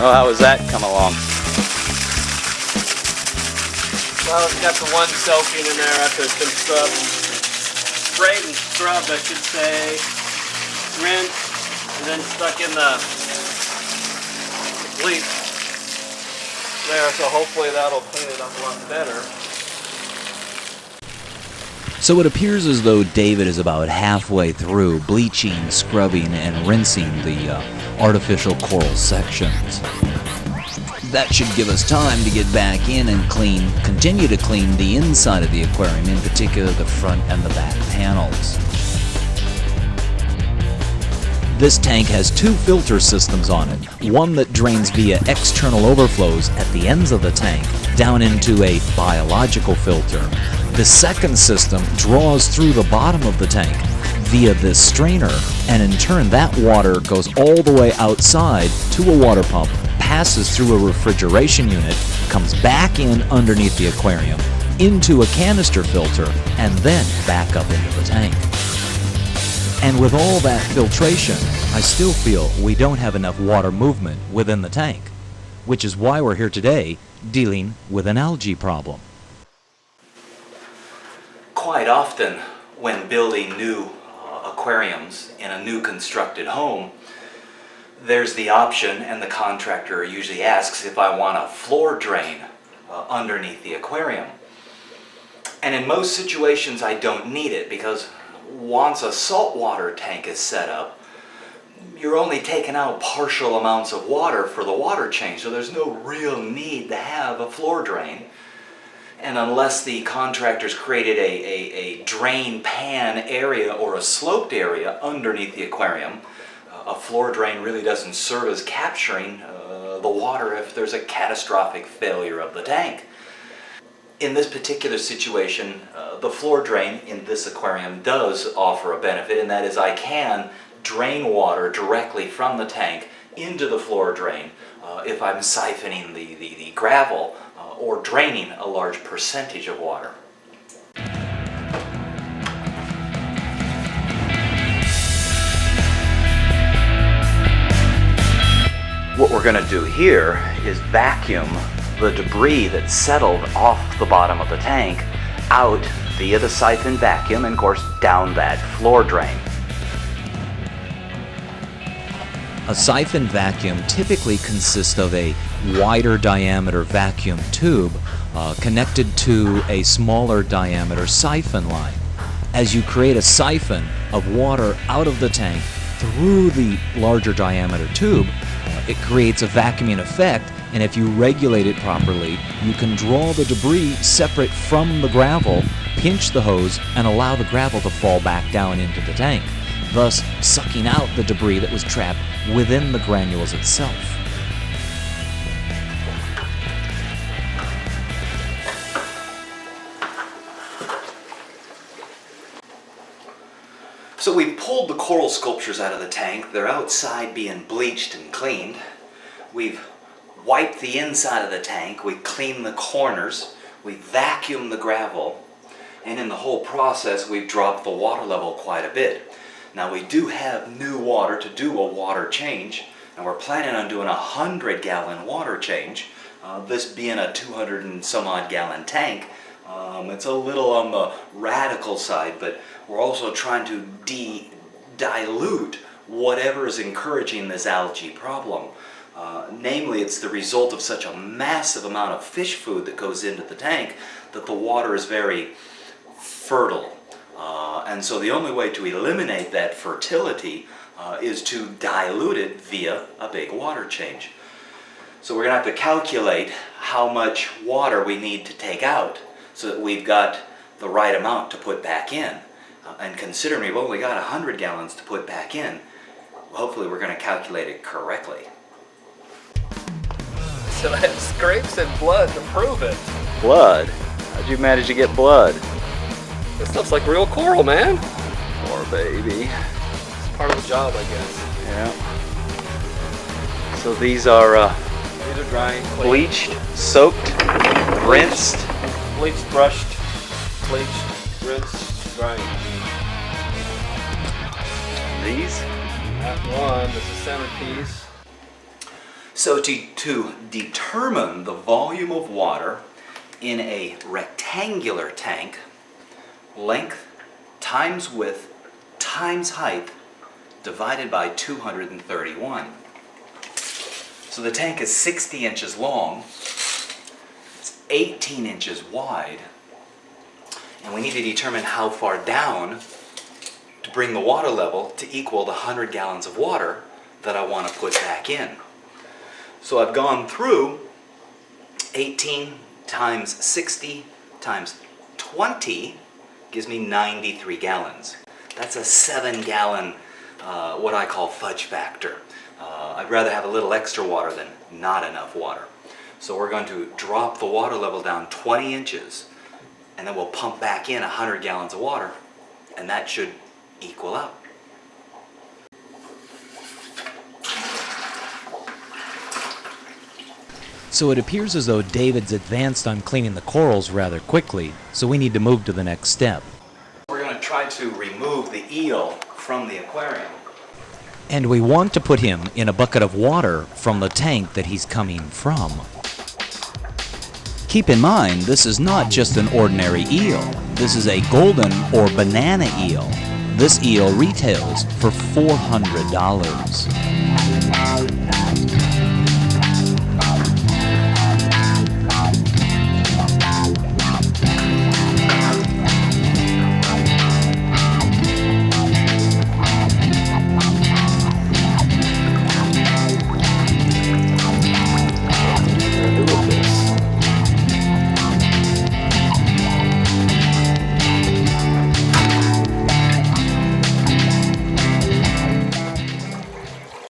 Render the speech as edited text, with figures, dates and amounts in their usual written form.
Oh, how has that come along? Well, it's got the one soaking in there after it's been scrubbed. Sprayed and scrubbed, I should say. Rinsed, and then stuck in the bleach there, so hopefully that'll clean it up a lot better. So it appears as though David is about halfway through bleaching, scrubbing, and rinsing the artificial coral sections. That should give us time to get back in and continue to clean the inside of the aquarium, in particular the front and the back panels. This tank has two filter systems on it, one that drains via external overflows at the ends of the tank down into a biological filter. The second system draws through the bottom of the tank via this strainer, and in turn that water goes all the way outside to a water pump, passes through a refrigeration unit, comes back in underneath the aquarium, into a canister filter, and then back up into the tank. And with all that filtration, I still feel we don't have enough water movement within the tank, which is why we're here today dealing with an algae problem. Quite often, when building new aquariums in a new constructed home, there's the option, and the contractor usually asks if I want a floor drain underneath the aquarium. And in most situations I don't need it, because once a saltwater tank is set up, you're only taking out partial amounts of water for the water change, so there's no real need to have a floor drain. And unless the contractor's created a drain pan area or a sloped area underneath the aquarium, a floor drain really doesn't serve as capturing the water if there's a catastrophic failure of the tank. In this particular situation, the floor drain in this aquarium does offer a benefit, and that is I can drain water directly from the tank into the floor drain if I'm siphoning the gravel or draining a large percentage of water. What we're going to do here is vacuum the debris that's settled off the bottom of the tank out via the siphon vacuum and, of course, down that floor drain. A siphon vacuum typically consists of a wider diameter vacuum tube connected to a smaller diameter siphon line. As you create a siphon of water out of the tank through the larger diameter tube, it creates a vacuuming effect, and if you regulate it properly, you can draw the debris separate from the gravel, pinch the hose, and allow the gravel to fall back down into the tank, thus sucking out the debris that was trapped within the granules itself. So we pulled the coral sculptures out of the tank. They're outside being bleached and cleaned. We've wiped the inside of the tank. We cleaned the corners. We vacuumed the gravel. And in the whole process, we've dropped the water level quite a bit. Now we do have new water to do a water change, and we're planning on doing a 100-gallon water change. This being a 200 and some odd gallon tank, it's a little on the radical side, but we're also trying to dilute whatever is encouraging this algae problem. Namely, it's the result of such a massive amount of fish food that goes into the tank that the water is very fertile. And so the only way to eliminate that fertility is to dilute it via a big water change. So we're going to have to calculate how much water we need to take out so that we've got the right amount to put back in. And considering we've only got 100 gallons to put back in, hopefully we're going to calculate it correctly. So I have scrapes and blood to prove it. Blood? How'd you manage to get blood? This stuff's like real coral, man. Poor baby. It's part of the job, I guess. Yeah. So these are These are drying. bleached, soaked, rinsed. Bleached, brushed, bleached, rinsed, drying. These? That one, this is centerpiece. So to determine the volume of water in a rectangular tank, length times width times height divided by 231. So the tank is 60 inches long, it's 18 inches wide, and we need to determine how far down to bring the water level to equal the 100 gallons of water that I want to put back in. So I've gone through 18 times 60 times 20 gives me 93 gallons. That's a 7-gallon, what I call fudge factor. I'd rather have a little extra water than not enough water. So we're going to drop the water level down 20 inches, and then we'll pump back in 100 gallons of water, and that should equal out. So it appears as though David's advanced on cleaning the corals rather quickly, so we need to move to the next step. We're going to try to remove the eel from the aquarium. And we want to put him in a bucket of water from the tank that he's coming from. Keep in mind, this is not just an ordinary eel. This is a golden or banana eel. This eel retails for $400.